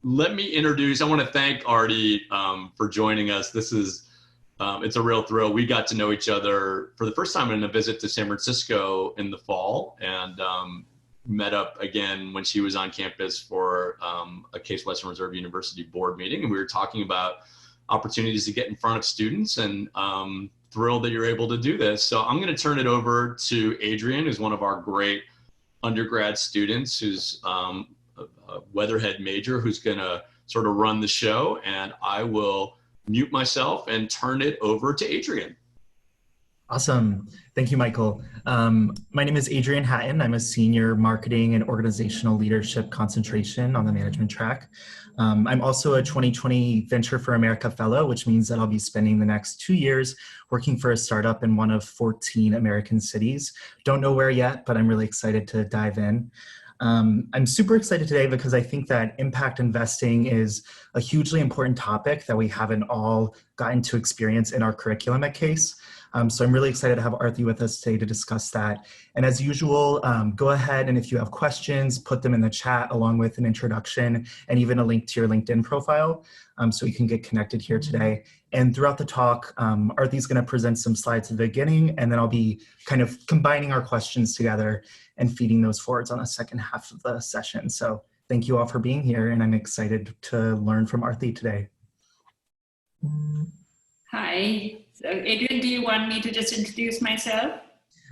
let me introduce, I want to thank Aarti for joining us. This is, it's a real thrill. We got to know each other for the first time in a visit to San Francisco in the fall, and met up again when she was on campus for a Case Western Reserve University board meeting. And we were talking about opportunities to get in front of students, and thrilled that you're able to do this. So I'm going to turn it over to Adrian, who's one of our great undergrad students, who's a Weatherhead major, who's going to sort of run the show, and I will mute myself and turn it over to Adrian. Awesome. Thank you, Michael. My name is Adrian Hattan. I'm a senior marketing and organizational leadership concentration on the management track. I'm also a 2020 Venture for America Fellow, which means that I'll be spending the next 2 years working for a startup in one of 14 American cities. Don't know where yet, but I'm really excited to dive in. I'm super excited today because I think that impact investing is a hugely important topic that we haven't all gotten to experience in our curriculum at Case. So I'm really excited to have Aarti with us today to discuss that. And as usual, go ahead and if you have questions, put them in the chat along with an introduction and even a link to your LinkedIn profile so we can get connected here today. And throughout the talk, Aarti's going to present some slides at the beginning, and then I'll be kind of combining our questions together and feeding those forwards on the second half of the session. So thank you all for being here, and I'm excited to learn from Aarti today. Hi. So Adrian, do you want me to just introduce myself?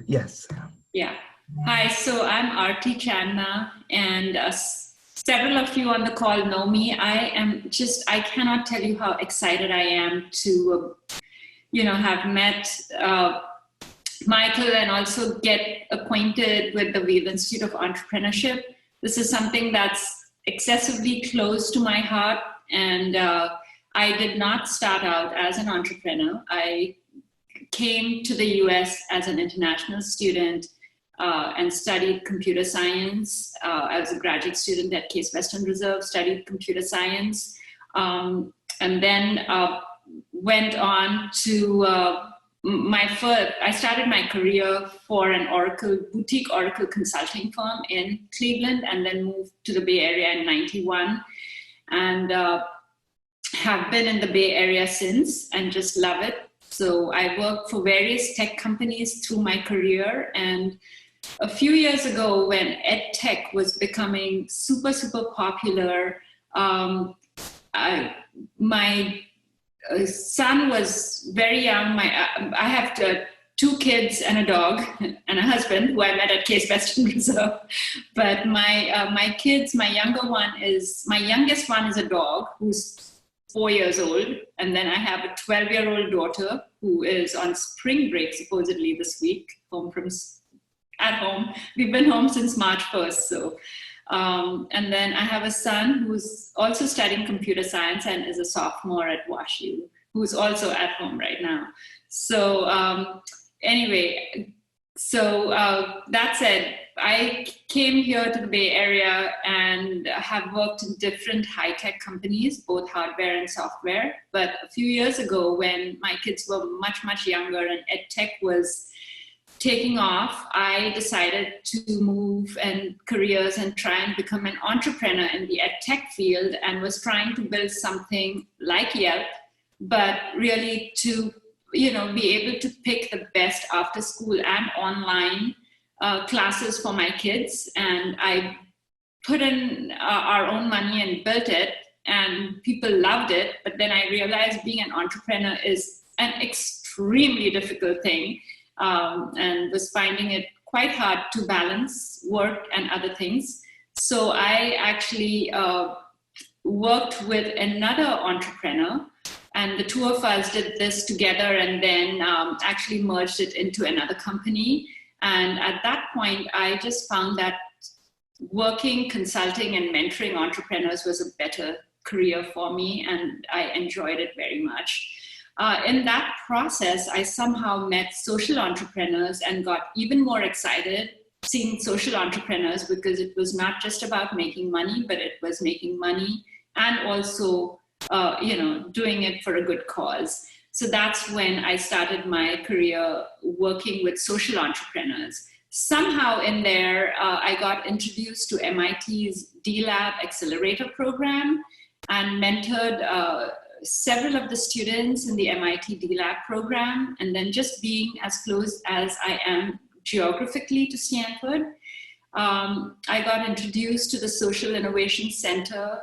Yes. Yeah. Hi, so I'm Aarti Chandna, and several of you on the call know me. I cannot tell you how excited I am to, have met Michael and also get acquainted with the Veale Institute of Entrepreneurship. This is something that's excessively close to my heart, and I did not start out as an entrepreneur. I came to the US as an international student and studied computer science. I was a graduate student at Case Western Reserve, studied computer science, and then went on to I started my career for an boutique Oracle consulting firm in Cleveland, and then moved to the Bay Area in '91, and have been in the Bay Area since and just love it. So I worked for various tech companies through my career, and a few years ago when ed tech was becoming super, super popular, my son was very young. I have two kids and a dog and a husband who I met at Case Western Reserve. But my kids, my youngest one is a dog who's 4 years old. And then I have a 12-year-old daughter who is on spring break, supposedly this week, at home. We've been home since March 1st. So, and then I have a son who's also studying computer science and is a sophomore at WashU, who's also at home right now. So that said, I came here to the Bay Area and have worked in different high-tech companies, both hardware and software. But a few years ago, when my kids were much, much younger and ed tech was taking off, I decided to move and careers and try and become an entrepreneur in the ed tech field, and was trying to build something like Yelp, but really to be able to pick the best after school and online classes for my kids. And I put in our own money and built it, and people loved it. But then I realized being an entrepreneur is an extremely difficult thing, and was finding it quite hard to balance work and other things. So I actually worked with another entrepreneur, and the two of us did this together, and then actually merged it into another company. And at that point, I just found that working, consulting, and mentoring entrepreneurs was a better career for me, and I enjoyed it very much. In that process, I somehow met social entrepreneurs and got even more excited seeing social entrepreneurs, because it was not just about making money, but it was making money and also doing it for a good cause. So that's when I started my career working with social entrepreneurs. Somehow in there, I got introduced to MIT's D-Lab Accelerator program, and mentored several of the students in the MIT D-Lab program, and then just being as close as I am geographically to Stanford, I got introduced to the Social Innovation Center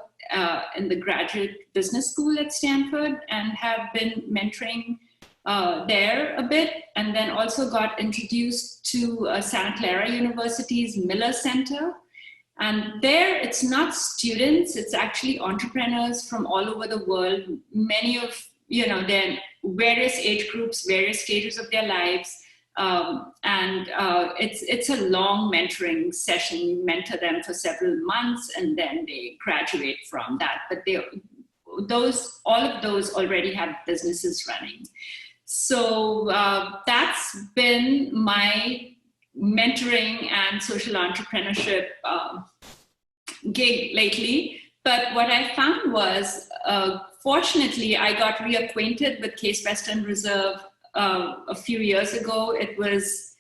in the Graduate Business School at Stanford, and have been mentoring there a bit, and then also got introduced to Santa Clara University's Miller Center. And there, it's not students, it's actually entrepreneurs from all over the world. Many of, their various age groups, various stages of their lives. It's a long mentoring session. You mentor them for several months, and then they graduate from that. But all of those already have businesses running. So that's been my mentoring and social entrepreneurship gig lately. But what I found was, fortunately, I got reacquainted with Case Western Reserve a few years ago. It was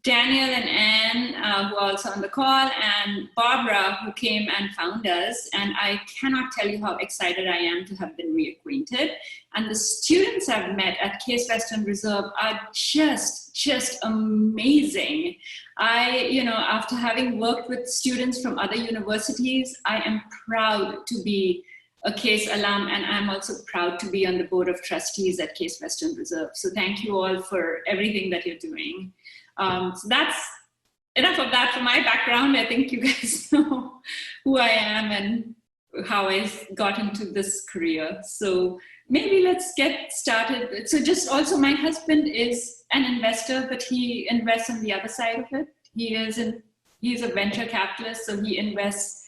Daniel and Anne, who are also on the call, and Barbara, who came and found us. And I cannot tell you how excited I am to have been reacquainted. And the students I've met at Case Western Reserve are just amazing. After having worked with students from other universities, I am proud to be a Case alum, and I'm also proud to be on the board of trustees at Case Western Reserve. So thank you all for everything that you're doing. So that's enough of that for my background. I think you guys know who I am and how I got into this career. So maybe let's get started. So just also, my husband is an investor, but he invests on the other side of it. He's a venture capitalist, so he invests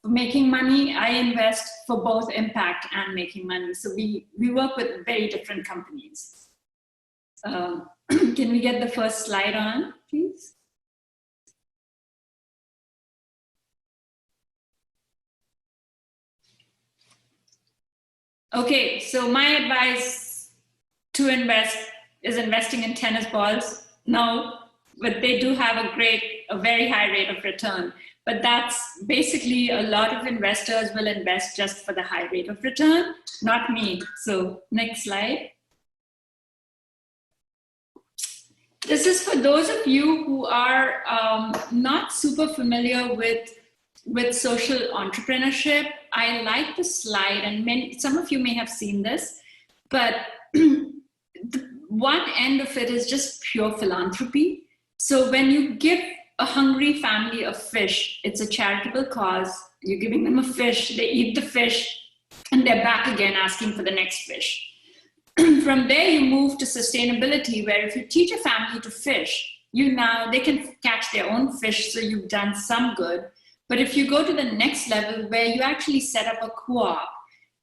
for making money. I invest for both impact and making money. So we work with very different companies. Can we get the first slide on, please? Okay, so my advice to invest is investing in tennis balls. No, but they do have a very high rate of return. But that's basically, a lot of investors will invest just for the high rate of return, not me. So next slide. This is for those of you who are not super familiar with social entrepreneurship. I like the slide, and some of you may have seen this, but one end of it is just pure philanthropy. So when you give a hungry family a fish, it's a charitable cause. You're giving them a fish, they eat the fish, and they're back again asking for the next fish. From there, you move to sustainability, where if you teach a family to fish, they can catch their own fish, so you've done some good. But if you go to the next level, where you actually set up a co-op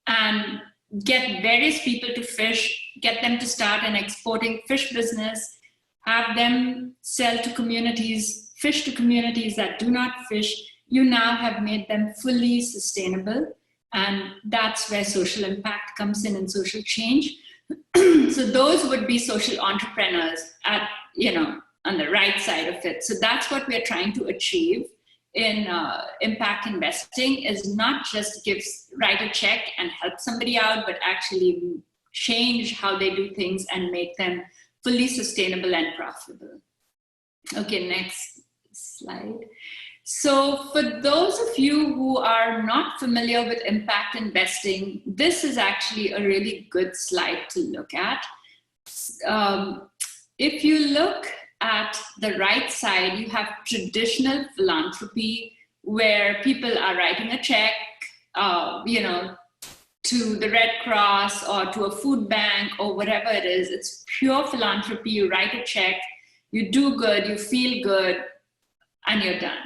and get various people to fish, get them to start an exporting fish business, have them sell to communities, fish to communities that do not fish, you now have made them fully sustainable. And that's where social impact comes in and social change. So those would be social entrepreneurs on the right side of it. So that's what we're trying to achieve in impact investing, is not just write a check and help somebody out, but actually change how they do things and make them fully sustainable and profitable. Okay, next slide. So for those of you who are not familiar with impact investing, this is actually a really good slide to look at. If you look at the right side, you have traditional philanthropy, where people are writing a check, to the Red Cross or to a food bank or whatever it is. It's pure philanthropy. You write a check, you do good, you feel good, and you're done.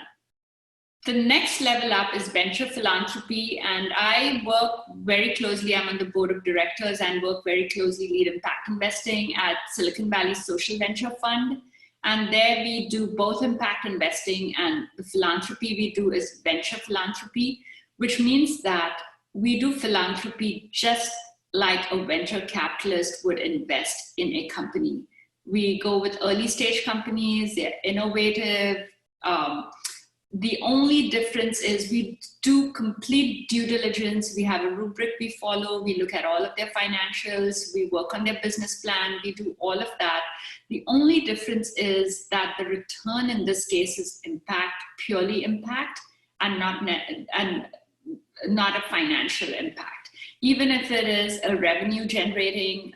The next level up is venture philanthropy, and I work very closely. I'm on the board of directors and work very closely, lead impact investing at Silicon Valley Social Venture Fund. And there we do both impact investing, and the philanthropy we do is venture philanthropy, which means that we do philanthropy just like a venture capitalist would invest in a company. We go with early stage companies, they're innovative, The only difference is we do complete due diligence. We have a rubric we follow. We look at all of their financials. We work on their business plan. We do all of that. The only difference is that the return in this case is impact, purely impact, and not a financial impact. Even if it is a revenue generating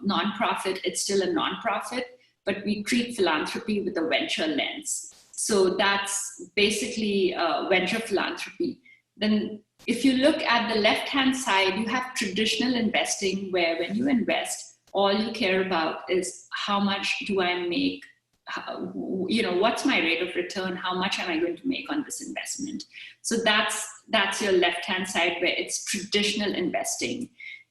nonprofit, it's still a nonprofit, but we treat philanthropy with a venture lens. So that's basically venture philanthropy. Then if you look at the left-hand side, you have traditional investing where when you invest, all you care about is how much do I make, what's my rate of return, how much am I going to make on this investment? So that's your left-hand side where it's traditional investing.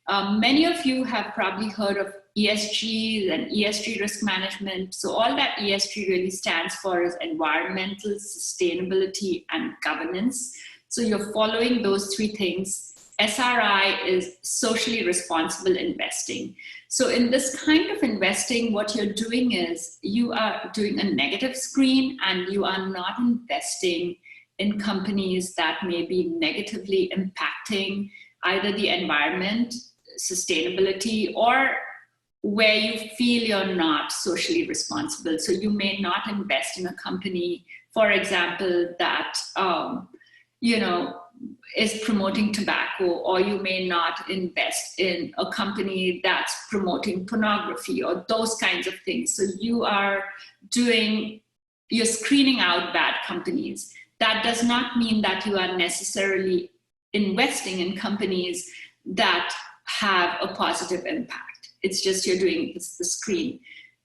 Many of you have probably heard of ESG and ESG risk management. So all that ESG really stands for is environmental, sustainability, and governance. So you're following those three things. SRI is socially responsible investing. So in this kind of investing, what you're doing is you are doing a negative screen and you are not investing in companies that may be negatively impacting either the environment, sustainability, or where you feel you're not socially responsible. So you may not invest in a company, for example, that is promoting tobacco, or you may not invest in a company that's promoting pornography or those kinds of things. So you're screening out bad companies. That does not mean that you are necessarily investing in companies that have a positive impact. It's just you're doing the screen.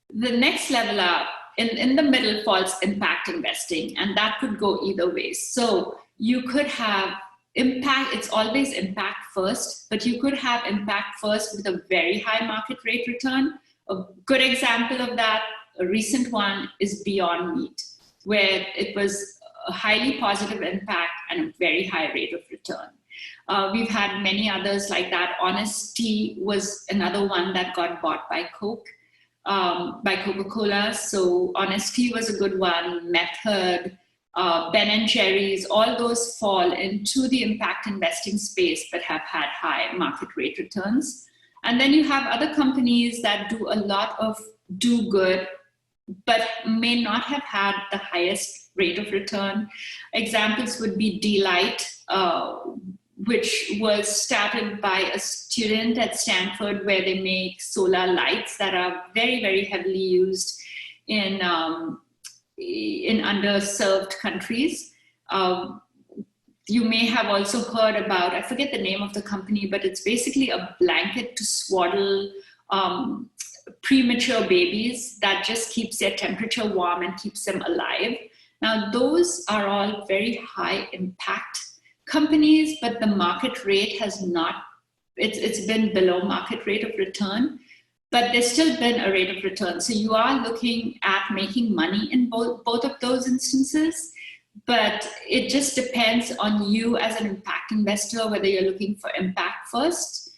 The next level up, in the middle falls impact investing, and that could go either way. So you could have impact, it's always impact first, but you could have impact first with a very high market rate return. A good example of that, a recent one, is Beyond Meat, where it was a highly positive impact and a very high rate of return. We've had many others like that. Honest Tea was another one that got bought by by Coca-Cola. So Honest Tea was a good one. Method, Ben & Jerry's, all those fall into the impact investing space but have had high market rate returns. And then you have other companies that do a lot of do good, but may not have had the highest rate of return. Examples would be Delight, which was started by a student at Stanford, where they make solar lights that are very, very heavily used in underserved countries. You may have also heard about, I forget the name of the company, but it's basically a blanket to swaddle premature babies that just keeps their temperature warm and keeps them alive. Now, those are all very high impact companies, but the market rate has not, it's been below market rate of return, but there's still been a rate of return. So you are looking at making money in both of those instances, but it just depends on you as an impact investor, whether you're looking for impact first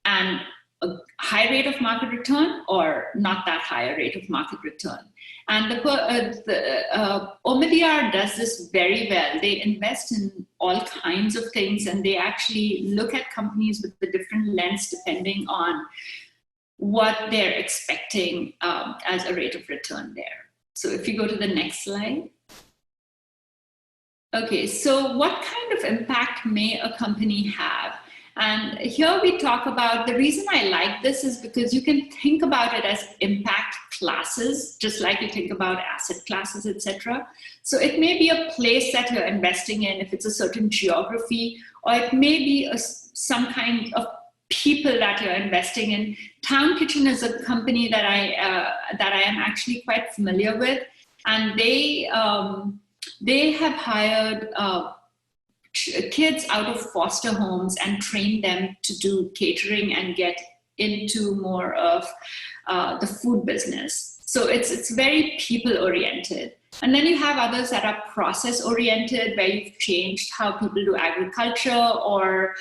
and a high rate of market return or not that higher rate of market return. And Omidyar does this very well. They invest in all kinds of things, and they actually look at companies with a different lens depending on what they're expecting as a rate of return there. So if you go to the next slide. Okay, so what kind of impact may a company have? And here we talk about, the reason I like this is because you can think about it as impact classes, just like you think about asset classes, etc. So it may be a place that you're investing in if it's a certain geography, or it may be some kind of people that you're investing in. Town Kitchen is a company that I am actually quite familiar with, and they have hired kids out of foster homes and train them to do catering and get into more of the food business. So it's very people oriented. And then you have others that are process oriented, where you've changed how people do agriculture or,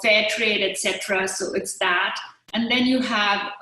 fair trade, etc. So it's that. And then you have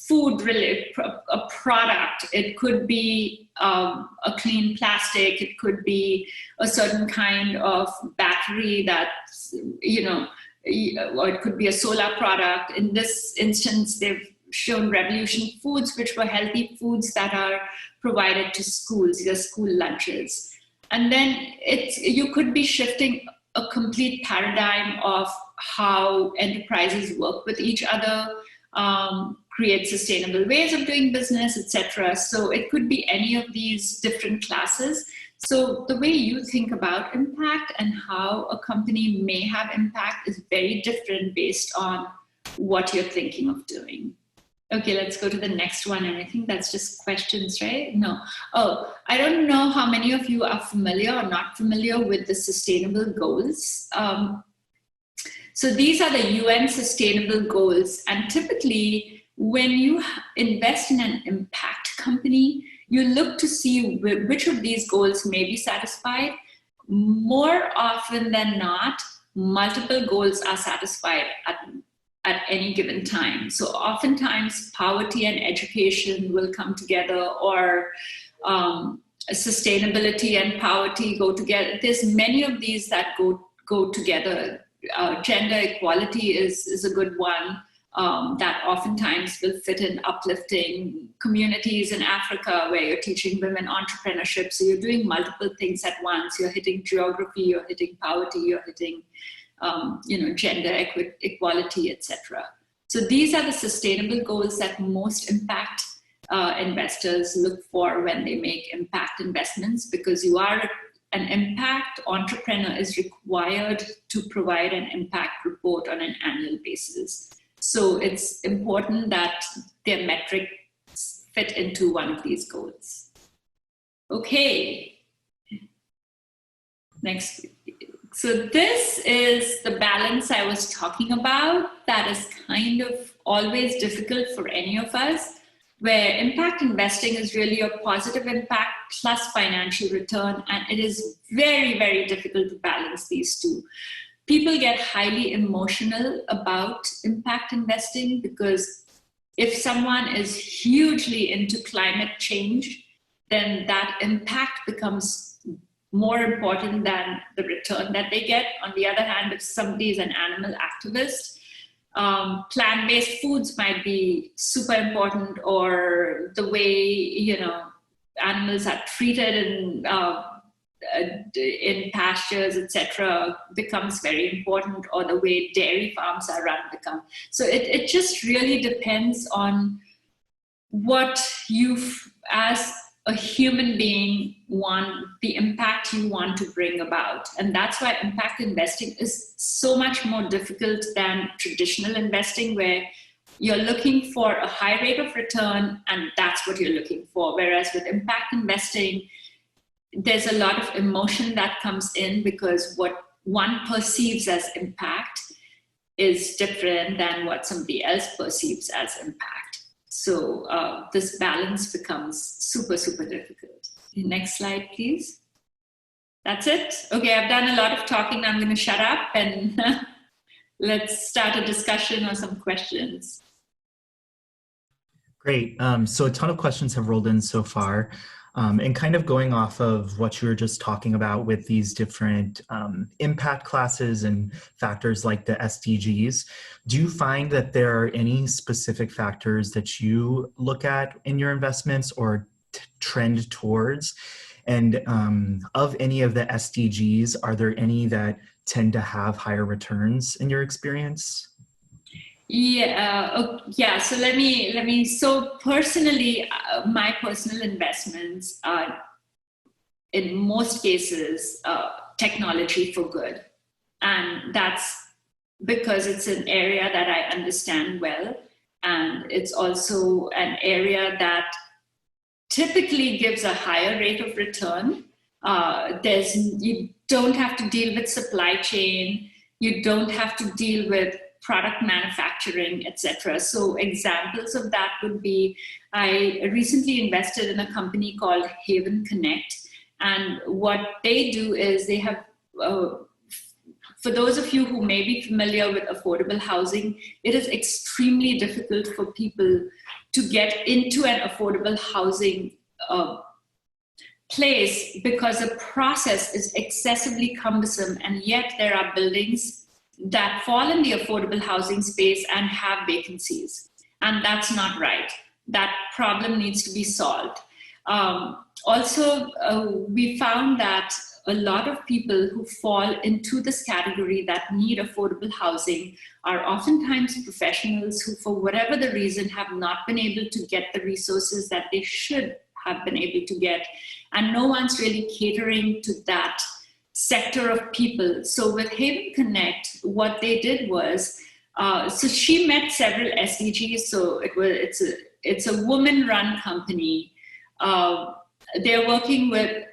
food related, a product. It could be a clean plastic. It could be a certain kind of battery that's, or it could be a solar product. In this instance, they've shown Revolution Foods, which were healthy foods that are provided to schools, these are school lunches. And then you could be shifting a complete paradigm of how enterprises work with each other, create sustainable ways of doing business, etc. So it could be any of these different classes. So the way you think about impact and how a company may have impact is very different based on what you're thinking of doing. Okay, let's go to the next one. And I think that's just questions, right? No. Oh, I don't know how many of you are familiar or not familiar with the sustainable goals. So these are the UN sustainable goals. And typically, when you invest in an impact company, you look to see which of these goals may be satisfied. More often than not, multiple goals are satisfied at any given time. So oftentimes poverty and education will come together, or sustainability and poverty go together. There's many of these that go together. Gender equality is a good one that oftentimes will fit in uplifting communities in Africa where you're teaching women entrepreneurship. So you're doing multiple things at once. You're hitting geography, you're hitting poverty, you're hitting gender equality, etc. So these are the sustainable goals that most impact investors look for when they make impact investments, because you are an impact entrepreneur is required to provide an impact report on an annual basis. So it's important that their metrics fit into one of these goals. Okay. Next. So this is the balance I was talking about that is kind of always difficult for any of us, where impact investing is really a positive impact plus financial return, and it is very, very difficult to balance these two. People get highly emotional about impact investing because if someone is hugely into climate change, then that impact becomes more important than the return that they get. On the other hand, if somebody is an animal activist, plant-based foods might be super important, or the way animals are treated in pastures, etc., becomes very important, or the way dairy farms are run become. So it just really depends on what as a human being want, the impact you want to bring about. And that's why impact investing is so much more difficult than traditional investing, where you're looking for a high rate of return and that's what you're looking for. Whereas with impact investing, there's a lot of emotion that comes in, because what one perceives as impact is different than what somebody else perceives as impact. So this balance becomes super, super difficult. Next slide, please. That's it. Okay, I've done a lot of talking. I'm going to shut up and let's start a discussion or some questions. Great. So a ton of questions have rolled in so far. And kind of going off of what you were just talking about with these different impact classes and factors like the SDGs, do you find that there are any specific factors that you look at in your investments or trend towards? And of any of the SDGs, are there any that tend to have higher returns in your experience? Yeah. So let me. So personally, my personal investments are, in most cases, technology for good, and that's because it's an area that I understand well, and it's also an area that typically gives a higher rate of return. You don't have to deal with supply chain. You don't have to deal with product manufacturing, etc. So examples of that would be, I recently invested in a company called Haven Connect, and what they do is they have for those of you who may be familiar with affordable housing, it is extremely difficult for people to get into an affordable housing place because the process is excessively cumbersome, and yet there are buildings that fall in the affordable housing space and have vacancies. And that's not right. That problem needs to be solved. We found that a lot of people who fall into this category that need affordable housing are oftentimes professionals who, for whatever the reason, have not been able to get the resources that they should have been able to get. And no one's really catering to that sector of people. So with Haven Connect, what they did was, so she met several SDGs. So it's a woman-run company. They're working with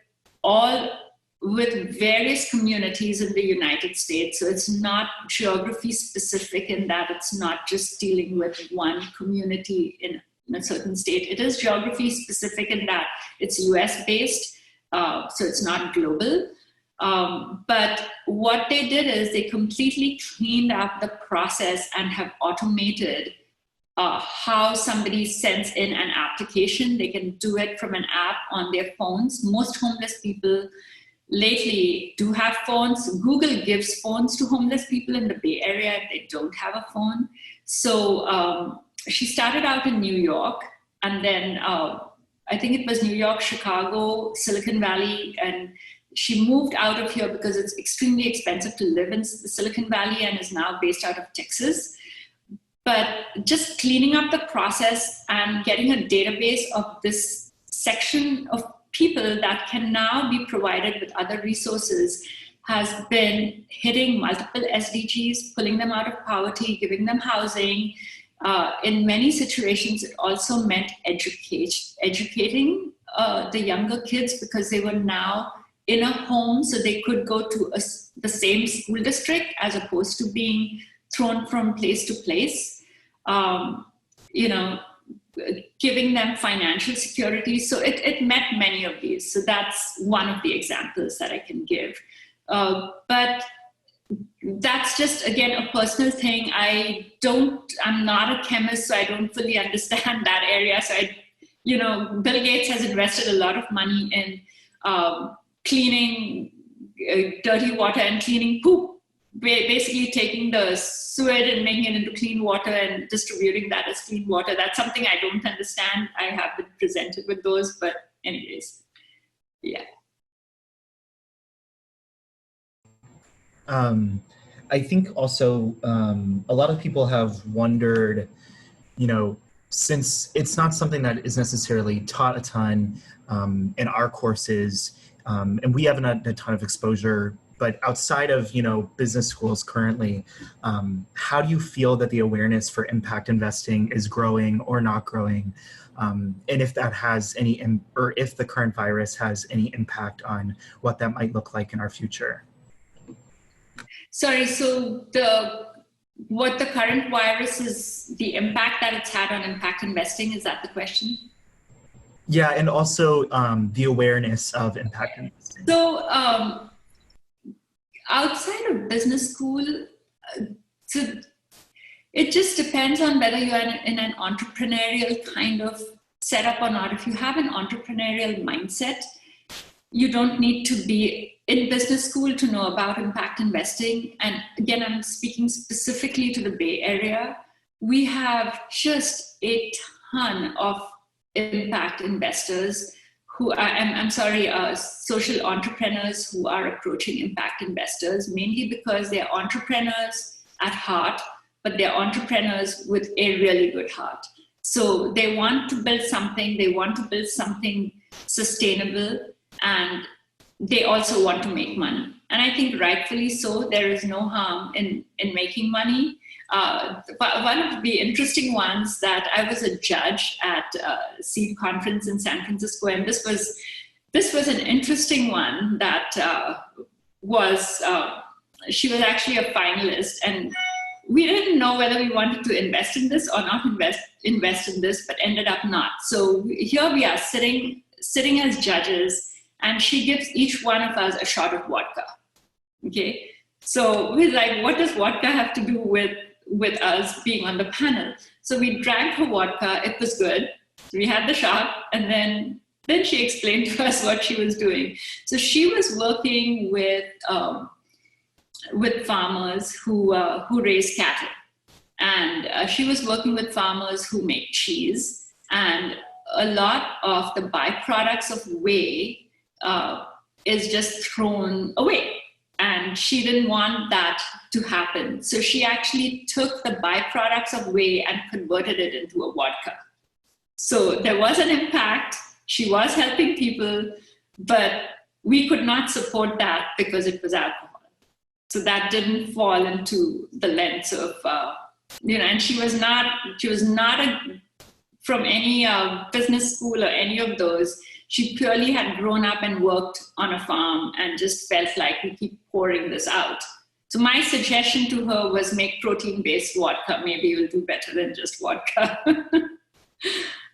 various communities in the United States. So it's not geography specific in that it's not just dealing with one community in a certain state. It is geography specific in that it's US based, so it's not global. But what they did is they completely cleaned up the process and have automated how somebody sends in an application. They can do it from an app on their phones. Most homeless people lately do have phones. Google gives phones to homeless people in the Bay Area if they don't have a phone. So she started out in New York, and then I think it was New York, Chicago, Silicon Valley, and she moved out of here because it's extremely expensive to live in the Silicon Valley, and is now based out of Texas. But just cleaning up the process and getting a database of this section of people that can now be provided with other resources has been hitting multiple SDGs, pulling them out of poverty, giving them housing. In many situations, it also meant educating the younger kids, because they were now in a home, so they could go to the same school district as opposed to being thrown from place to place. Giving them financial security. So it met many of these. So that's one of the examples that I can give. But that's just, again, a personal thing. I'm not a chemist, so I don't fully understand that area. So Bill Gates has invested a lot of money in cleaning dirty water and cleaning poop. Basically taking the sewage and making it into clean water and distributing that as clean water. That's something I don't understand. I have been presented with those, but anyways, yeah. I think also a lot of people have wondered, since it's not something that is necessarily taught a ton in our courses, and we haven't had a ton of exposure, but outside of, business schools currently, how do you feel that the awareness for impact investing is growing or not growing? And if that has or if the current virus has any impact on what that might look like in our future? Sorry, so what the current virus is, the impact that it's had on impact investing, is that the question? Yeah, and also the awareness of impact investing. So, outside of business school, so it just depends on whether you're in an entrepreneurial kind of setup or not. If you have an entrepreneurial mindset, you don't need to be in business school to know about impact investing. And again, I'm speaking specifically to the Bay Area. We have just a ton of impact investors who are, social entrepreneurs who are approaching impact investors, mainly because they're entrepreneurs at heart, but they're entrepreneurs with a really good heart. So they want to build something sustainable, and they also want to make money. And I think rightfully so, there is no harm in making money. But one of the interesting ones that I was a judge at a Seed conference in San Francisco, and this was an interesting one that she was actually a finalist, and we didn't know whether we wanted to invest in this or not invest in this, but ended up not. So here we are sitting as judges, and she gives each one of us a shot of vodka. Okay. So we're like, what does vodka have to do with us being on the panel? So we drank her vodka. It was good. We had the shot, and then she explained to us what she was doing. So she was working with farmers who raise cattle, and she was working with farmers who make cheese, and a lot of the byproducts of whey is just thrown away. And she didn't want that to happen. So she actually took the byproducts of whey and converted it into a vodka. So there was an impact. She was helping people, but we could not support that because it was alcohol. So that didn't fall into the lens of, and she was not from any business school or any of those. She purely had grown up and worked on a farm and just felt like we keep pouring this out. So my suggestion to her was make protein-based vodka. Maybe you'll do better than just vodka.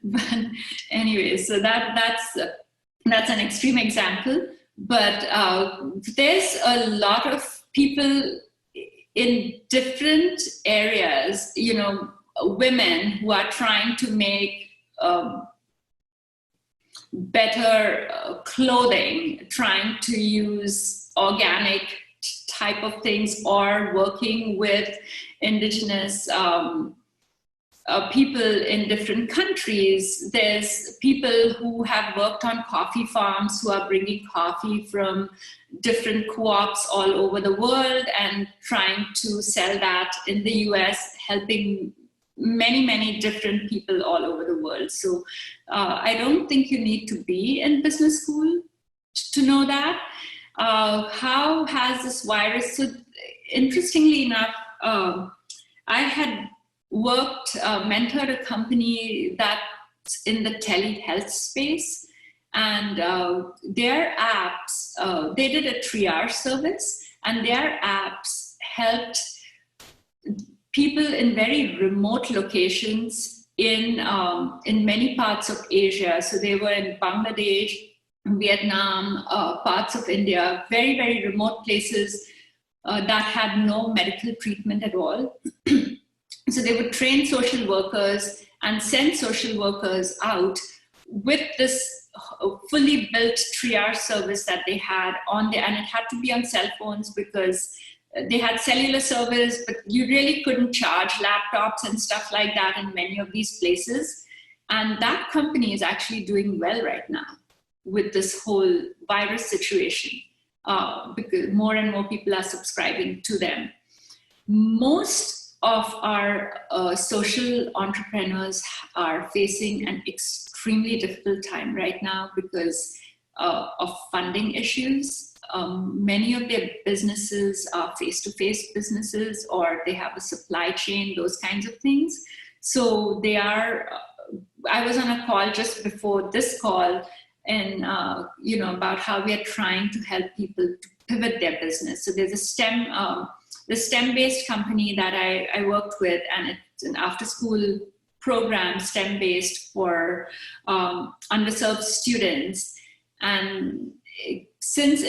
But anyway, so that's an extreme example. But there's a lot of people in different areas, women who are trying to make better clothing, trying to use organic type of things, or working with indigenous people in different countries. There's people who have worked on coffee farms who are bringing coffee from different co-ops all over the world and trying to sell that in the US, helping many, many different people all over the world. So I don't think you need to be in business school to know that. How has this virus, so interestingly enough, I had mentored a company that's in the telehealth space, and their apps, they did a triage service, and their apps helped people in very remote locations in many parts of Asia. So they were in Bangladesh, Vietnam, parts of India, very, very remote places that had no medical treatment at all. So they would train social workers and send social workers out with this fully built triage service that they had on there. And it had to be on cell phones because they had cellular service, but you really couldn't charge laptops and stuff like that in many of these places. And that company is actually doing well right now with this whole virus situation, because more and more people are subscribing to them. Most of our social entrepreneurs are facing an extremely difficult time right now because of funding issues. Many of their businesses are face-to-face businesses, or they have a supply chain, those kinds of things. So they are, I was on a call just before this call, and about how we are trying to help people to pivot their business. So there's the STEM-based company that I worked with, and it's an after-school program, STEM-based for underserved students. And since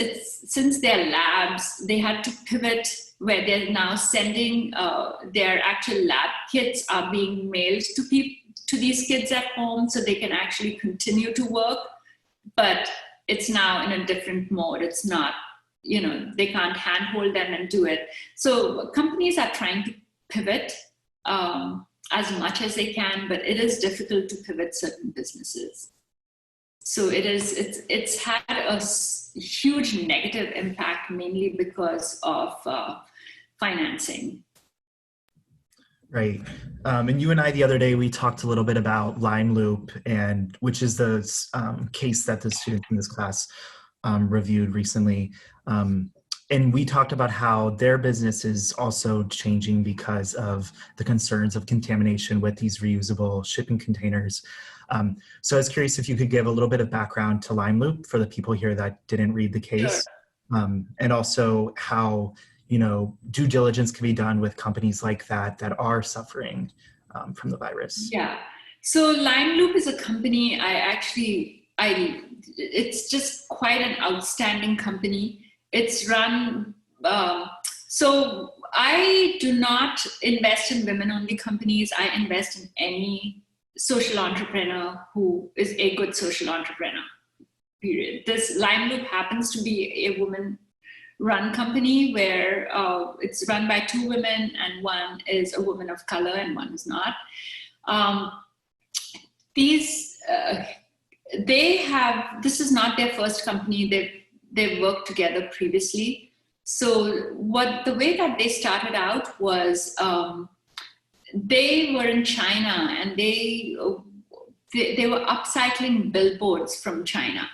their labs, they had to pivot where they're now sending their actual lab kits are being mailed to these kids at home so they can actually continue to work. But it's now in a different mode. It's not, they can't handhold them and do it. So companies are trying to pivot as much as they can, but it is difficult to pivot certain businesses. So it's had a huge negative impact, mainly because of financing. Right. And you and I, the other day, we talked a little bit about Line Loop, which is the case that the students in this class reviewed recently. And we talked about how their business is also changing because of the concerns of contamination with these reusable shipping containers. So I was curious if you could give a little bit of background to Line Loop for the people here that didn't read the case, sure. And also how due diligence can be done with companies like that are suffering from the virus. Yeah. So Line Loop is a company it's just quite an outstanding company. It's run, So I do not invest in women-only companies. I invest in any social entrepreneur who is a good social entrepreneur, period. This Lime Loop happens to be a woman-run company where it's run by 2 women, and one is a woman of color and one is not. This is not their first company. They've worked together previously. So the way that they started out was they were in China, and they were upcycling billboards from China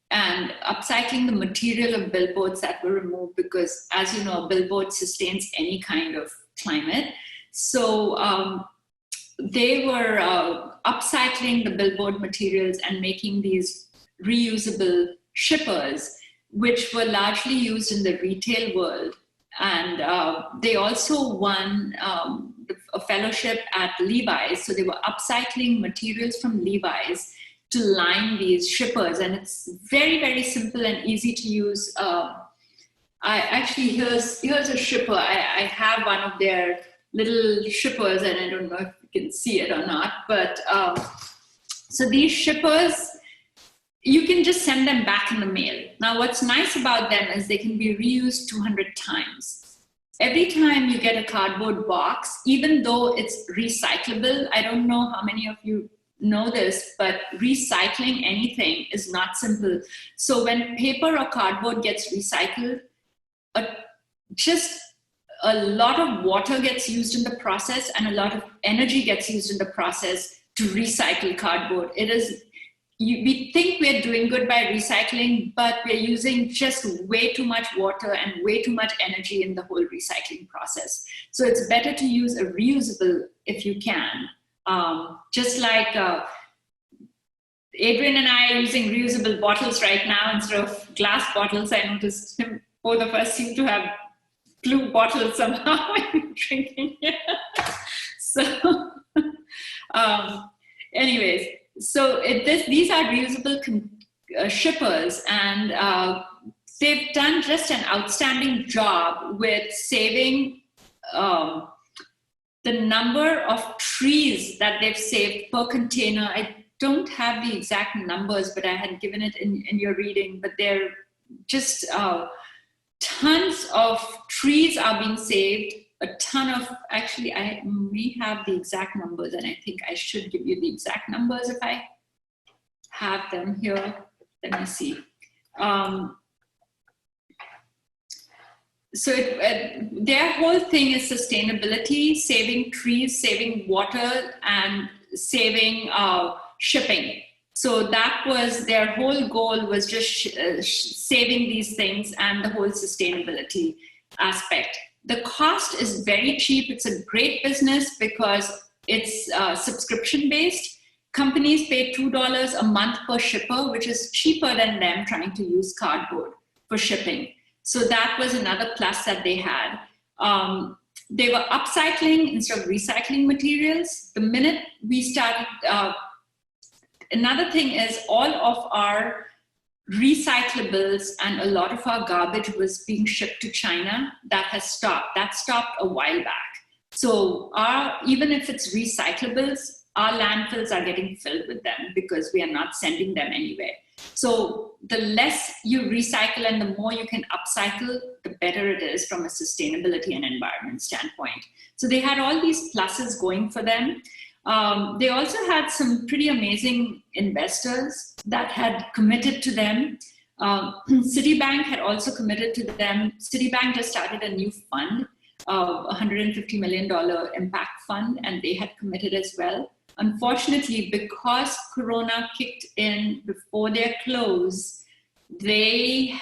and upcycling the material of billboards that were removed, because, as you know, a billboard sustains any kind of climate. So they were upcycling the billboard materials and making these reusable shippers, which were largely used in the retail world. And they also won a fellowship at Levi's. So they were upcycling materials from Levi's to line these shippers. And it's very, very simple and easy to use. Here's a shipper. I have one of their little shippers, and I don't know if you can see it or not. But so these shippers, you can just send them back in the mail. Now, what's nice about them is they can be reused 200 times. Every time you get a cardboard box, even though it's recyclable, I don't know how many of you know this, but recycling anything is not simple. So when paper or cardboard gets recycled, just a lot of water gets used in the process, and a lot of energy gets used in the process to recycle cardboard. We think we're doing good by recycling, but we're using just way too much water and way too much energy in the whole recycling process. So it's better to use a reusable if you can. Just like Adrian and I are using reusable bottles right now instead of glass bottles. I noticed both of us seem to have blue bottles somehow when drinking. So anyways, so these are reusable shippers, and they've done just an outstanding job with saving the number of trees that they've saved per container. I don't have the exact numbers, but I had given it in your reading, but they're just tons of trees are being saved. A ton of, actually, I may have the exact numbers, and I think I should give you the exact numbers if I have them here. Let me see. So their whole thing is sustainability, saving trees, saving water, and saving shipping. So that was their whole goal, was just saving these things and the whole sustainability aspect. The cost is very cheap. It's a great business because it's subscription-based. Companies pay $2 a month per shipper, which is cheaper than them trying to use cardboard for shipping. So that was another plus that they had. They were upcycling instead of recycling materials. The minute we started, another thing is all of our recyclables and a lot of our garbage was being shipped to China. That has stopped. That stopped a while back. So even if it's recyclables, our landfills are getting filled with them because we are not sending them anywhere. So the less you recycle and the more you can upcycle, the better it is from a sustainability and environment standpoint. So they had all these pluses going for them. They also had some pretty amazing investors that had committed to them. Citibank had also committed to them. Citibank just started a new fund, $150 million impact fund, and they had committed as well. Unfortunately, because Corona kicked in before their close, they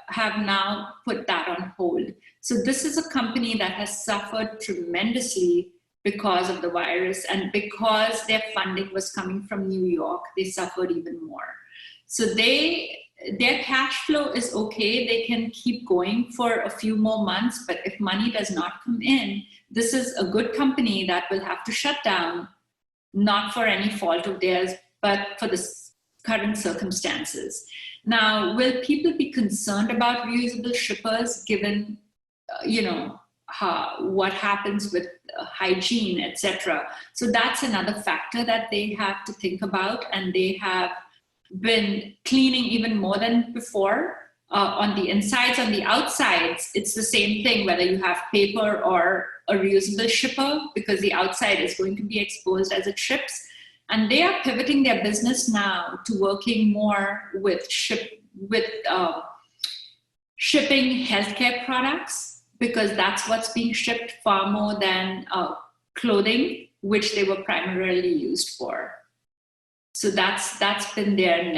have now put that on hold. So this is a company that has suffered tremendously because of the virus, and because their funding was coming from New York, they suffered even more. So their cash flow is okay. They can keep going for a few more months, but if money does not come in, this is a good company that will have to shut down, not for any fault of theirs, but for the current circumstances. Now, will people be concerned about reusable shippers given what happens with hygiene, etc. So that's another factor that they have to think about, and they have been cleaning even more than before. On the insides, on the outsides, it's the same thing, whether you have paper or a reusable shipper, because the outside is going to be exposed as it ships. And they are pivoting their business now to working more with shipping healthcare products, because that's what's being shipped far more than clothing, which they were primarily used for. So that's been their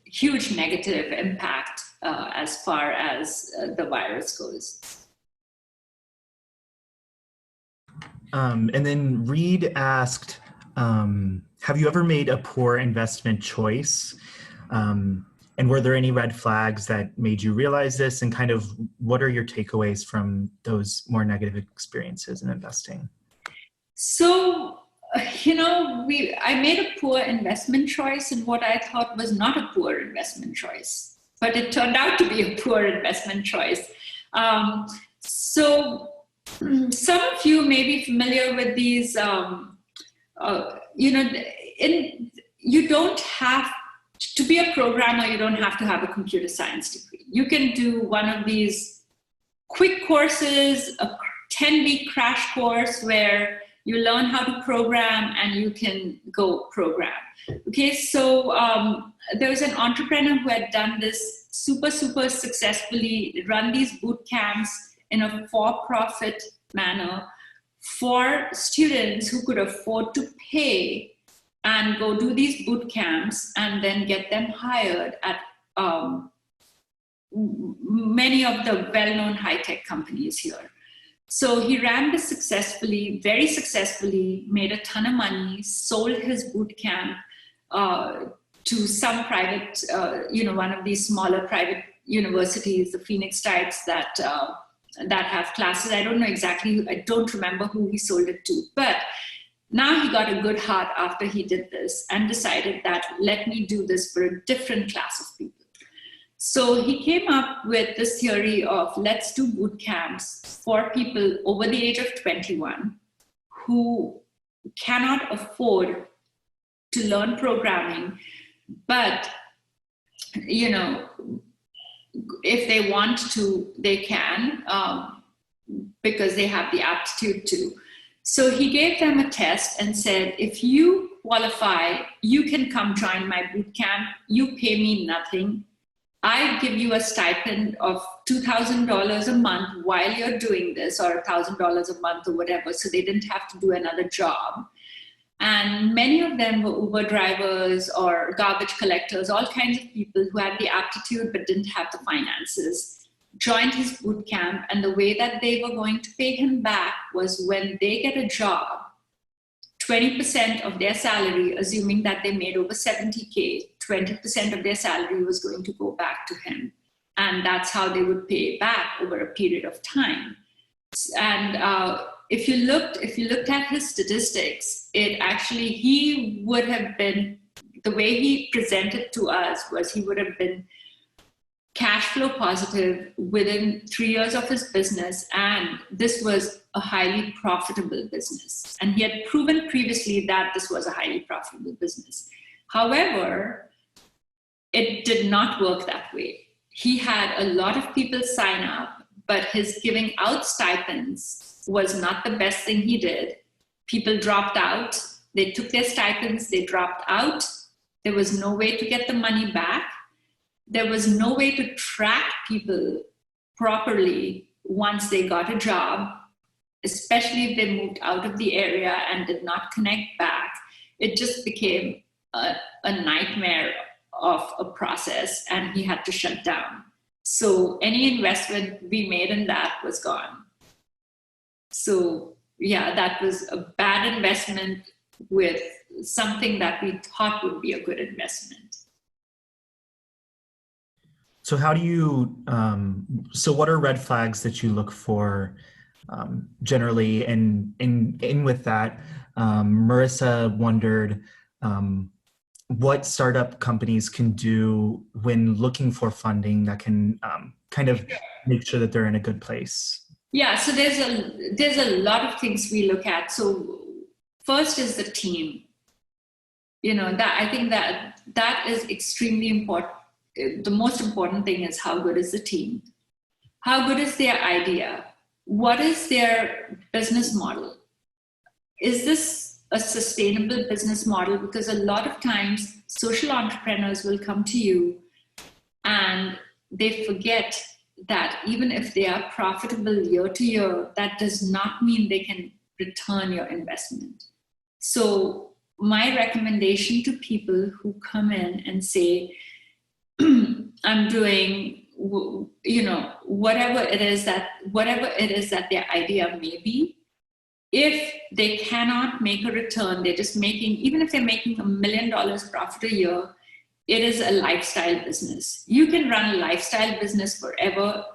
huge negative impact as far as the virus goes. And then Reed asked, have you ever made a poor investment choice? And were there any red flags that made you realize this? And kind of what are your takeaways from those more negative experiences in investing? So, I made a poor investment choice in what I thought was not a poor investment choice, but it turned out to be a poor investment choice. So some of you may be familiar with these, you don't have to be a programmer, you don't have to have a computer science degree. You can do one of these quick courses, a 10-week crash course where you learn how to program and you can go program. Okay, so there was an entrepreneur who had done this super successfully, run these boot camps in a for-profit manner for students who could afford to pay and go do these boot camps and then get them hired at many of the well-known high-tech companies here. So he ran this successfully, very successfully, made a ton of money, sold his boot camp to some private, one of these smaller private universities, the Phoenix types that have classes. I don't know exactly, I don't remember who he sold it to, but now he got a good heart after he did this and decided that let me do this for a different class of people. So he came up with this theory of let's do boot camps for people over the age of 21 who cannot afford to learn programming, but, if they want to, they can, because they have the aptitude to. So he gave them a test and said, if you qualify, you can come join my boot camp. You pay me nothing. I give you a stipend of $2,000 a month while you're doing this, or $1,000 a month or whatever. So they didn't have to do another job. And many of them were Uber drivers or garbage collectors, all kinds of people who had the aptitude but didn't have the finances, joined his boot camp. And the way that they were going to pay him back was when they get a job, 20% of their salary, assuming that they made over 70K, 20% of their salary was going to go back to him. And that's how they would pay back over a period of time. And if you looked at his statistics, he would have been, the way he presented to us was he would have been cash flow positive within 3 years of his business. And this was a highly profitable business. And he had proven previously that this was a highly profitable business. However, it did not work that way. He had a lot of people sign up, but his giving out stipends was not the best thing he did. People dropped out. They took their stipends, they dropped out. There was no way to get the money back. There was no way to track people properly once they got a job, especially if they moved out of the area and did not connect back. It just became a nightmare of a process, and he had to shut down. So any investment we made in that was gone. So yeah, that was a bad investment with something that we thought would be a good investment. So how do you, so what are red flags that you look for generally? And in with that, Marissa wondered, what startup companies can do when looking for funding that can kind of make sure that they're in a good place? Yeah, so there's a lot of things we look at. So first is the team. That I think that is extremely important. The most important thing is how good is the team? How good is their idea? What is their business model? Is this a sustainable business model? Because a lot of times social entrepreneurs will come to you and they forget that even if they are profitable year to year, that does not mean they can return your investment. So my recommendation to people who come in and say, I'm doing, whatever it is that their idea may be, if they cannot make a return, they're just making, even if they're making $1 million profit a year, it is a lifestyle business. You can run a lifestyle business forever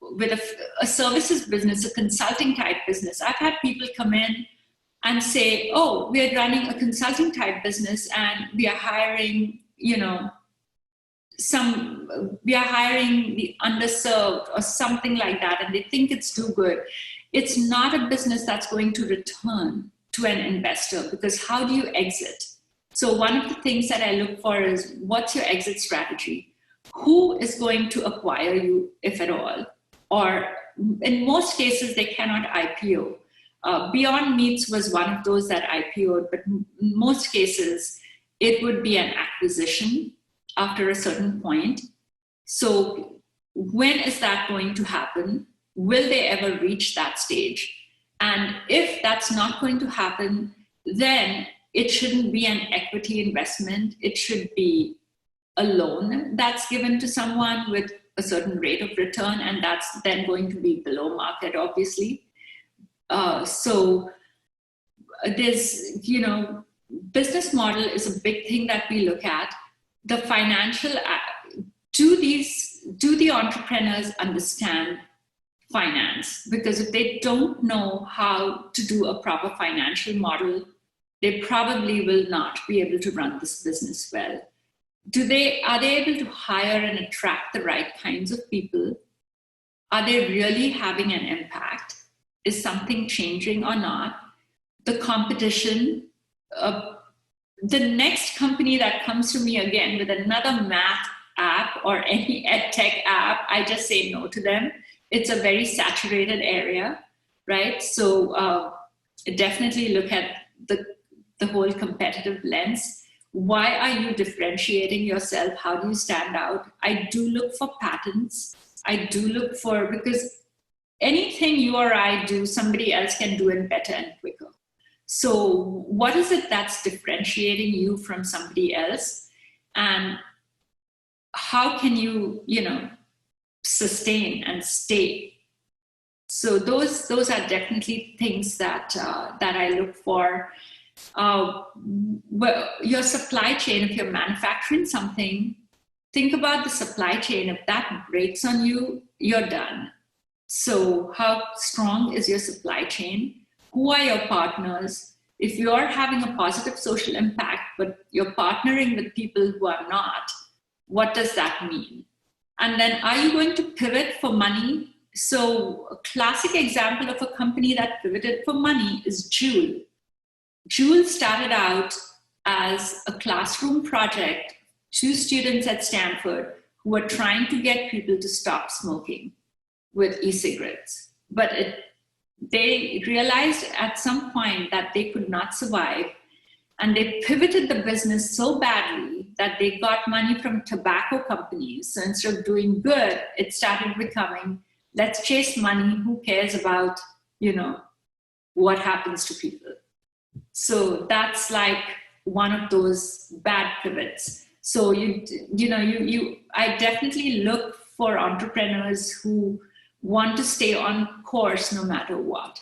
with a services business, a consulting type business. I've had people come in and say, oh, we're running a consulting type business and we are hiring, we are hiring the underserved or something like that, and they think it's too good. It's not a business that's going to return to an investor, because how do you exit? So one of the things that I look for is, what's your exit strategy? Who is going to acquire you, if at all? Or in most cases, they cannot IPO. Beyond Meats was one of those that IPO'd, but in most cases, it would be an acquisition after a certain point. So when is that going to happen? Will they ever reach that stage? And if that's not going to happen, then it shouldn't be an equity investment. It should be a loan that's given to someone with a certain rate of return, and that's then going to be below market, obviously. So there's, business model is a big thing that we look at. The financial, do the entrepreneurs understand finance? Because if they don't know how to do a proper financial model, they probably will not be able to run this business well. Are they able to hire and attract the right kinds of people? Are they really having an impact? Is something changing or not? The competition, the next company that comes to me again with another math app or any ed tech app, I just say no to them. It's a very saturated area, right? So definitely look at the whole competitive lens. Why are you differentiating yourself? How do you stand out? I do look for patents. I do look for, because anything you or I do, somebody else can do it better and quicker. So what is it that's differentiating you from somebody else? And how can you, sustain and stay? So those are definitely things that I look for. Well, your supply chain, if you're manufacturing something, think about the supply chain. If that breaks on you, you're done. So how strong is your supply chain? Who are your partners? If you're having a positive social impact, but you're partnering with people who are not, what does that mean? And then, are you going to pivot for money? So a classic example of a company that pivoted for money is Juul. Juul started out as a classroom project, 2 students at Stanford who were trying to get people to stop smoking with e-cigarettes. But they realized at some point that they could not survive, and they pivoted the business so badly that they got money from tobacco companies. So instead of doing good, it started becoming, let's chase money, who cares about, what happens to people. So that's like one of those bad pivots. So I definitely look for entrepreneurs who want to stay on course no matter what.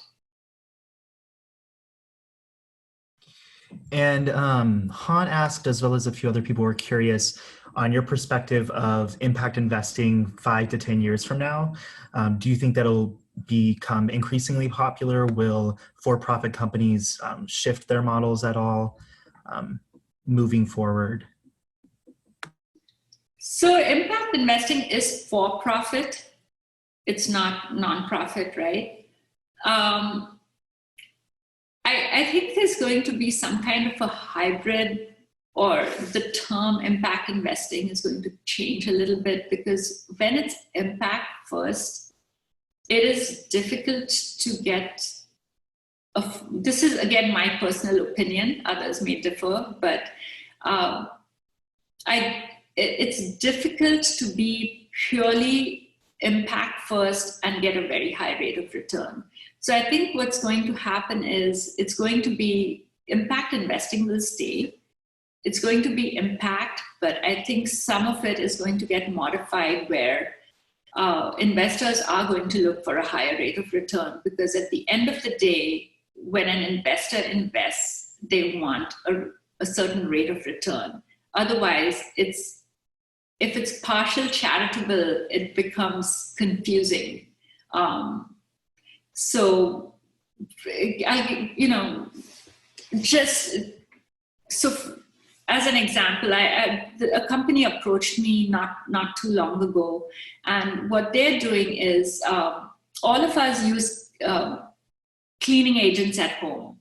And Han asked, as well as a few other people were curious, on your perspective of impact investing 5 to 10 years from now. Do you think that'll become increasingly popular? Will for-profit companies shift their models at all? moving forward? So impact investing is for profit. It's not nonprofit, right? I think there's going to be some kind of a hybrid, or the term impact investing is going to change a little bit, because when it's impact first, it is difficult to get. This is again my personal opinion. Others may differ, but it's difficult to be purely impact first and get a very high rate of return. So I think what's going to happen is it's going to be impact investing will stay. It's going to be impact, but I think some of it is going to get modified where investors are going to look for a higher rate of return, because at the end of the day, when an investor invests, they want a certain rate of return. Otherwise, if it's partial charitable, it becomes confusing. So, as an example, a company approached me not too long ago, and what they're doing is all of us use cleaning agents at home,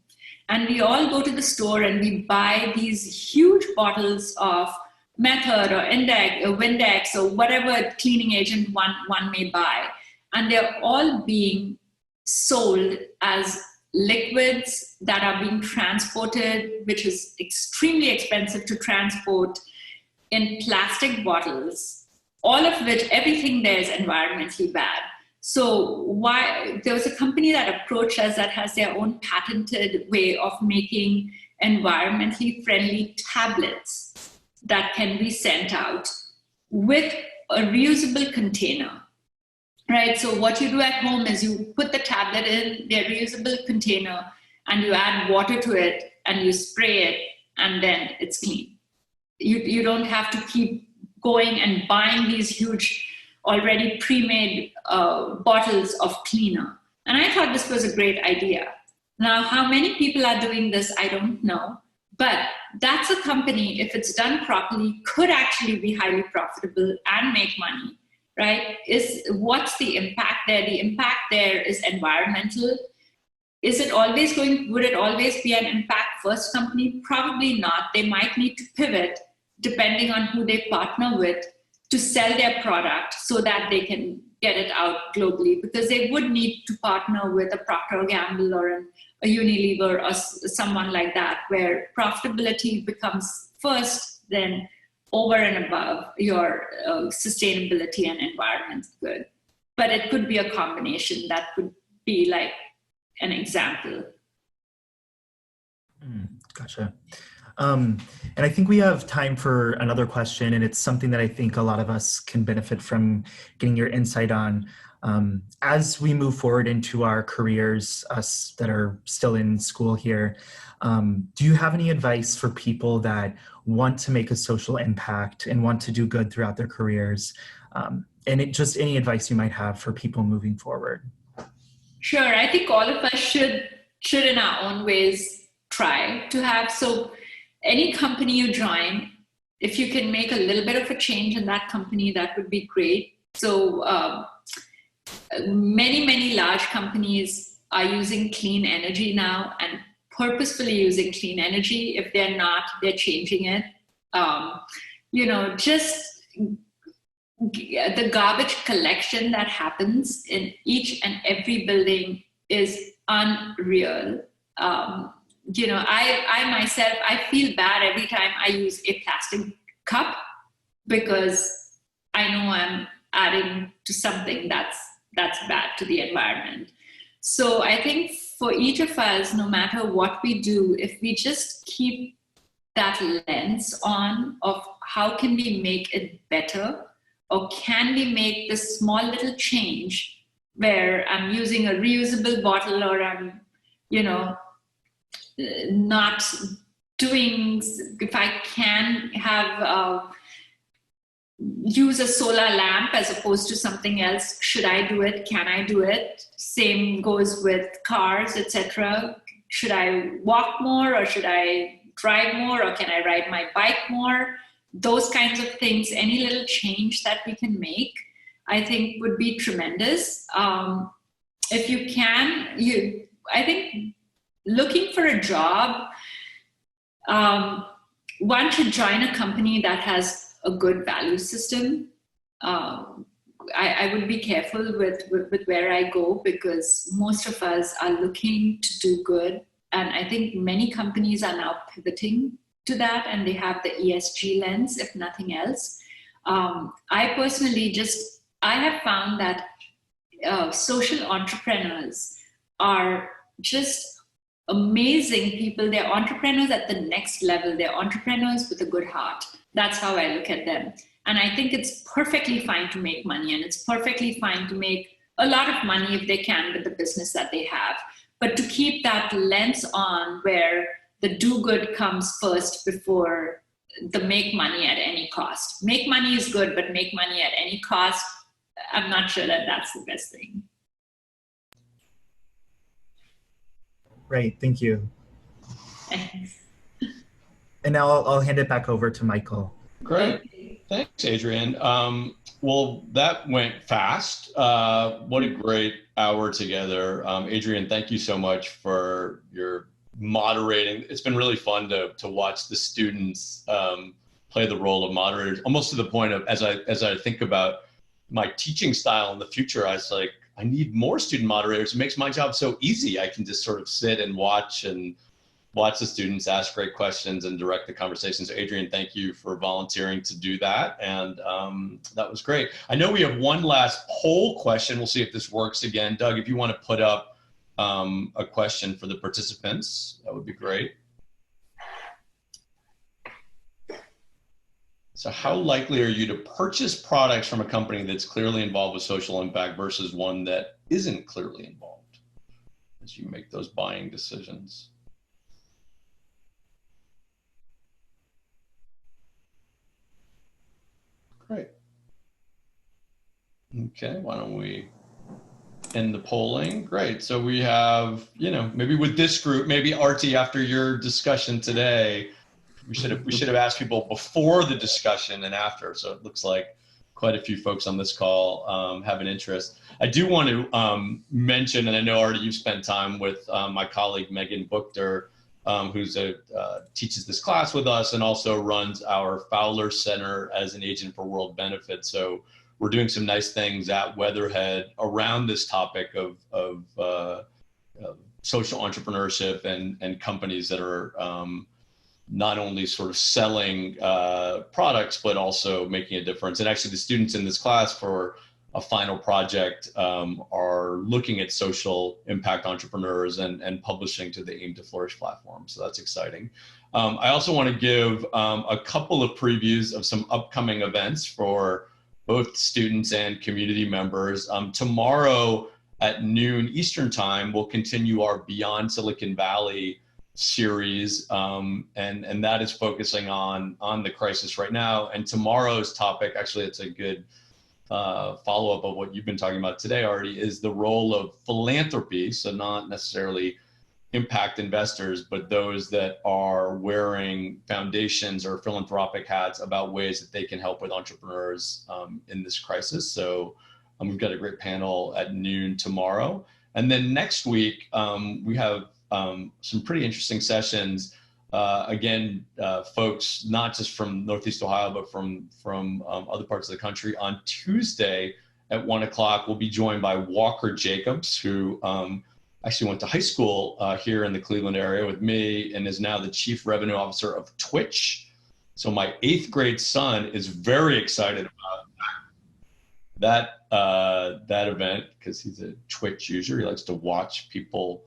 and we all go to the store and we buy these huge bottles of Method or Index or Windex or whatever cleaning agent one may buy, and they're all being sold as liquids that are being transported, which is extremely expensive to transport, in plastic bottles, all of which, everything there is environmentally bad. So there was a company that approached us that has their own patented way of making environmentally friendly tablets that can be sent out with a reusable container. Right, so what you do at home is you put the tablet in their reusable container and you add water to it and you spray it, and then it's clean. You don't have to keep going and buying these huge, already pre-made bottles of cleaner. And I thought this was a great idea. Now, how many people are doing this, I don't know. But that's a company, if it's done properly, could actually be highly profitable and make money. Right? What's the impact there? The impact there is environmental. Would it always be an impact first company? Probably not. They might need to pivot depending on who they partner with to sell their product so that they can get it out globally, because they would need to partner with a Procter & Gamble or a Unilever or someone like that, where profitability becomes first, then over and above your sustainability and environment good. But it could be a combination. That could be like an example. Gotcha. And I think we have time for another question, and it's something that I think a lot of us can benefit from getting your insight on. As we move forward into our careers, us that are still in school here, do you have any advice for people that want to make a social impact and want to do good throughout their careers? And just any advice you might have for people moving forward? Sure. I think all of us should in our own ways try to have. So any company you join, if you can make a little bit of a change in that company, that would be great. So many large companies are using clean energy now, and purposefully using clean energy. If they're not, they're changing it. Just the garbage collection that happens in each and every building is unreal. I myself, I feel bad every time I use a plastic cup, because I know I'm adding to something that's bad to the environment. So I think for each of us, no matter what we do, if we just keep that lens on of how can we make it better, or can we make this small little change where I'm using a reusable bottle, or I'm, not doing, if I can have, use a solar lamp as opposed to something else, should I do it? Can I do it? Same goes with cars, etc. Should I walk more, or should I drive more, or can I ride my bike more? Those kinds of things, any little change that we can make, I think would be tremendous. If you can, I think looking for a job, one should join a company that has a good value system. I would be careful with where I go, because most of us are looking to do good. And I think many companies are now pivoting to that, and they have the ESG lens, if nothing else. I personally I have found that social entrepreneurs are just amazing people. They're entrepreneurs at the next level. They're entrepreneurs with a good heart. That's how I look at them. And I think it's perfectly fine to make money, and it's perfectly fine to make a lot of money if they can with the business that they have. But to keep that lens on where the do good comes first before the make money at any cost. Make money is good, but make money at any cost, I'm not sure that that's the best thing. Right, thank you. Thanks. And now I'll hand it back over to Michael. Great, thanks, Adrian. Well, that went fast. What a great hour together. Adrian, thank you so much for your moderating. It's been really fun to watch the students play the role of moderators, almost to the point of, as I think about my teaching style in the future, I was like, I need more student moderators. It makes my job so easy. I can just sort of sit and watch the students ask great questions and direct the conversation. So Adrian, thank you for volunteering to do that. And that was great. I know we have one last poll question. We'll see if this works again. Doug, if you want to put up a question for the participants, that would be great. So how likely are you to purchase products from a company that's clearly involved with social impact versus one that isn't clearly involved as you make those buying decisions? Great. Okay, why don't we end the polling? Great. So we have, maybe with this group, maybe Aarti, after your discussion today, we should have asked people before the discussion and after. So it looks like quite a few folks on this call have an interest. I do want to mention, and I know already you've spent time with my colleague Megan Buchter, who's teaches this class with us and also runs our Fowler Center as an agent for world benefit. So we're doing some nice things at Weatherhead around this topic of social entrepreneurship and companies that are not only sort of selling products, but also making a difference. And actually the students in this class for a final project are looking at social impact entrepreneurs and publishing to the Aim to Flourish platform. So that's exciting. I also want to give a couple of previews of some upcoming events for both students and community members. Tomorrow at noon Eastern time, we'll continue our Beyond Silicon Valley series, and that is focusing on the crisis right now. And tomorrow's topic, actually it's a good follow-up of what you've been talking about today already, is the role of philanthropy. So not necessarily impact investors, but those that are wearing foundations or philanthropic hats about ways that they can help with entrepreneurs in this crisis. So we've got a great panel at noon tomorrow. And then next week, we have some pretty interesting sessions. Again, folks, not just from Northeast Ohio, but from other parts of the country. On Tuesday at 1 o'clock, we'll be joined by Walker Jacobs, who actually went to high school here in the Cleveland area with me and is now the Chief Revenue Officer of Twitch. So my 8th grade son is very excited about that event because he's a Twitch user. He likes to watch people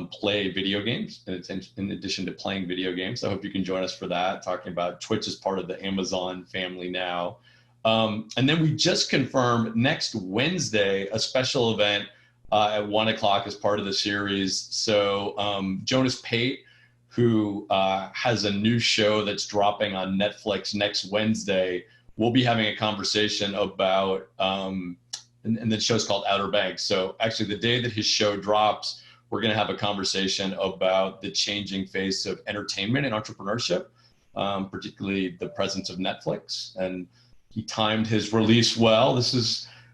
play video games, and it's in addition to playing video games. So I hope you can join us for that, talking about Twitch as part of the Amazon family now. And then we just confirmed next Wednesday a special event at 1 o'clock as part of the series. So Jonas Pate, who has a new show that's dropping on Netflix next Wednesday, we'll be having a conversation about, and the show's called Outer Banks. So actually the day that his show drops, we're going to have a conversation about the changing face of entertainment and entrepreneurship, particularly the presence of Netflix. And he timed his release well.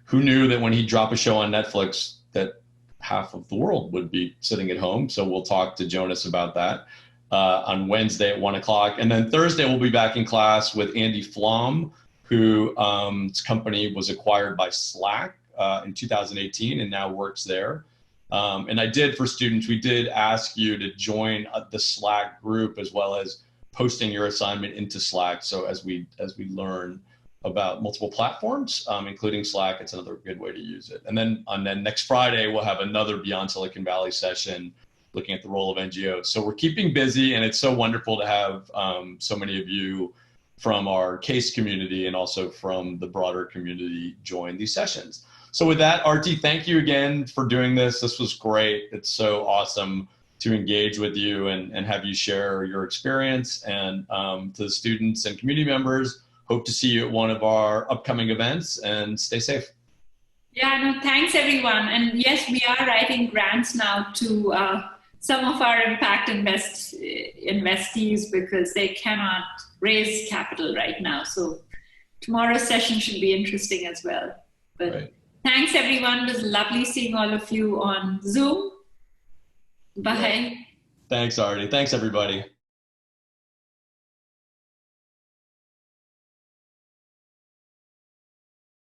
Who knew that when he dropped a show on Netflix that half of the world would be sitting at home. So we'll talk to Jonas about that on Wednesday at 1 o'clock. And then Thursday, we'll be back in class with Andy Flom, whose company was acquired by Slack in 2018 and now works there. And for students, we did ask you to join the Slack group as well as posting your assignment into Slack. So as we learn about multiple platforms, including Slack, it's another good way to use it. And then next Friday, we'll have another Beyond Silicon Valley session looking at the role of NGOs. So we're keeping busy, and it's so wonderful to have so many of you from our case community and also from the broader community join these sessions. So with that, Aarti, thank you again for doing this. This was great. It's so awesome to engage with you and have you share your experience. And to the students and community members, hope to see you at one of our upcoming events, and stay safe. Yeah, no, thanks everyone. And yes, we are writing grants now to some of our impact investees because they cannot raise capital right now. So tomorrow's session should be interesting as well. But right. Thanks everyone. It was lovely seeing all of you on Zoom. Bye. Thanks, Aarti. Thanks, everybody.